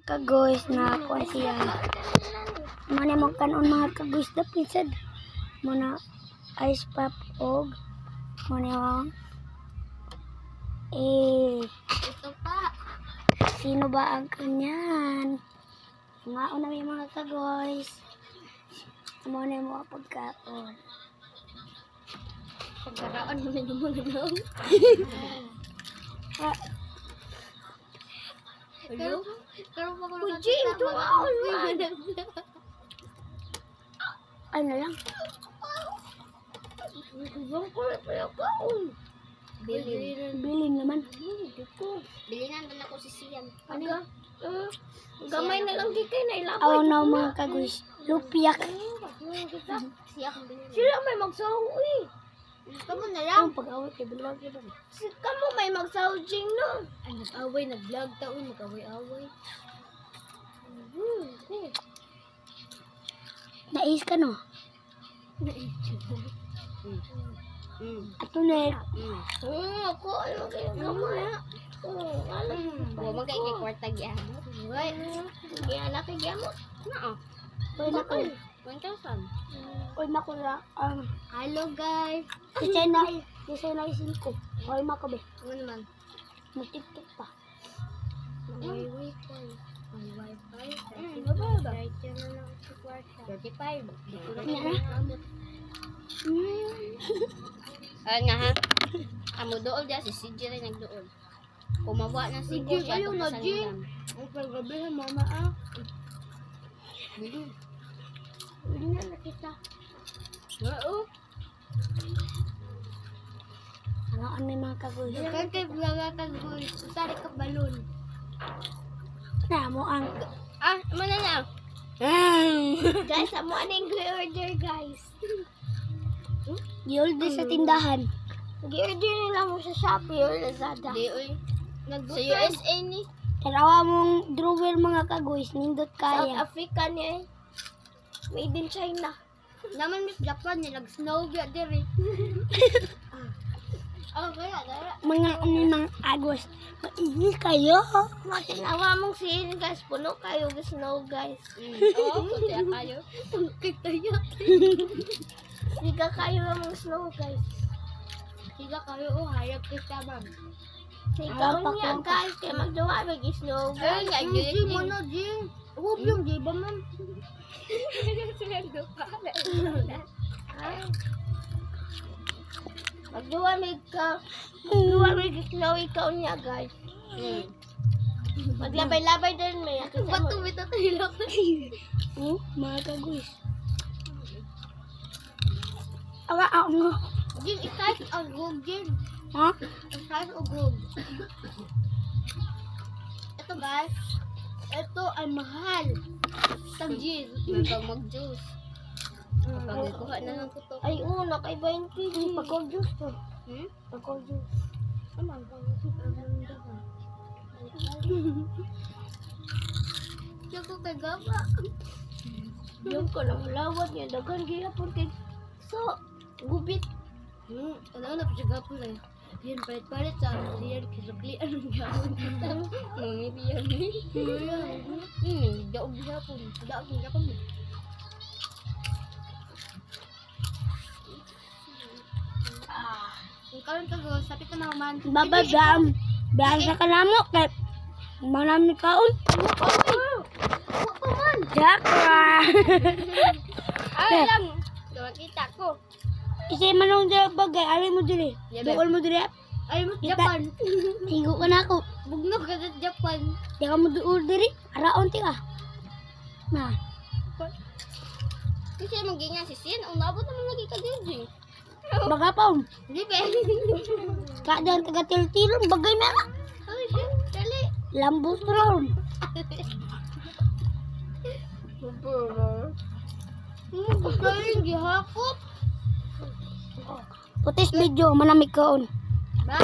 kagoys na kuha siya. Muna mo kanon mga kagoys na pinsad. Muna ice pop og muna Ito pa. sino ba ang kanyan? Nga una may mga kagoys. Muna mo pagkaon. Pagkaraan mo na yung mga naong. Hello? Karoon pa ko Ujing, tumaon mo. Ay na lang. Bilin naman. Bilinan na ako si Sian. Ano? Gamay na lang di kayo na ilabay. Aw na mga kagoys. Lupiak. Siya kang bilinan. Sila may magsahong uy. Kamu na lang. Ang pag-away kay vlog yun. Kamu may magsahong jing no. Ay, nag-away, nag-vlog taon, mag-away-away. Nais ka no? Ato na Ako, ano kayo gamay? Huwag mo kayo kay kwarta gyamo. Gyana na kay gyamo. Nao. Uy na ko. 1,000. Uy na ko na. Hello guys. Kisay na. Kisay na isin ko. Uy makabe. Ano naman? Mag-tiktok pa. May wifi. May wifi. Right yan na lang sa kwarta. 35. Yan na. Ayan nga ha. Amo dool dyan. Si CJ rin nagdool. Kumawa na si CJ. Ayaw na Jing. Ang paggabi ha mama ah. Hindi na nakita. Oo. Ano mga kagoy? Kan kay vloga ka boy. Usari ka balon. Na mo ang. Mana na. Guys, amo aning order guys. Gi-order sa tindahan. Gi-order nila mo sa Shopee or Lazada. Di oy. Sa USA ni. Tarawa mong drawer mga kagoy. Nindot South kaya. Africa ni. Made in China. Naman Miss Japan ni nag-snow gyud diri. Oh, kaya. Mga mga agos. Maigi kayo. Matinawa mong sin guys, puno kayo ng snow guys. Oo, kaya kayo. Kaya. Higa kayo ng snow guys. Higa kayo hayag kita ma'am. Higa niya guys, kaya magdawa mag-snow guys. Ay, Jing mo na Jing. Huwag yung di ba ma'am? Magdawa may snow ikaw niya guys. Maglabay-labay din may. Ba't tumito tayo? Oh, mga kagoy. Awa ako nga. Jing, isayos ang gog, Jing. Ha? Isayos ang gog. Ito guys. Ito ay mahal. Tag Jing. May pang mag-juice. Pagkuha na lang ko to. Ay, una kay 20. Pagkol-juice to. Pagkol-juice. Amang pang-juice. Diyan ko kay Gaba. Diyan ko lang lawat niya. Dagan gihapon kay so, gubit. Ano na pa siya gapon lang. Yan, palit-palit sa diyan kisuklian ng gawin. Mangibiyan ni. Daog gihapon. Daog gihapon mo. Karon ka go, sapit na naman. Babadam. Biasa ka na mo. Kaya marami kaon. Jakra. Ay lang. Kita ko. Kasi manong dira bagay. Alin mo diri. Bukol mo diri. Ay mo Japan. Higo ka na ako. Bugnog ka sa Japan. Di ka mo doon diri. Araon ti ka. Na. Kasi magingan si Sin, ang nabot naman lagi ka din. Baga pa. Di ba? Kadang taga-tiltilon. Bagay na na. Ay, Sin, dali. Lambos ron. Galing gihapot. Putis video. Manamig kaon. Bye.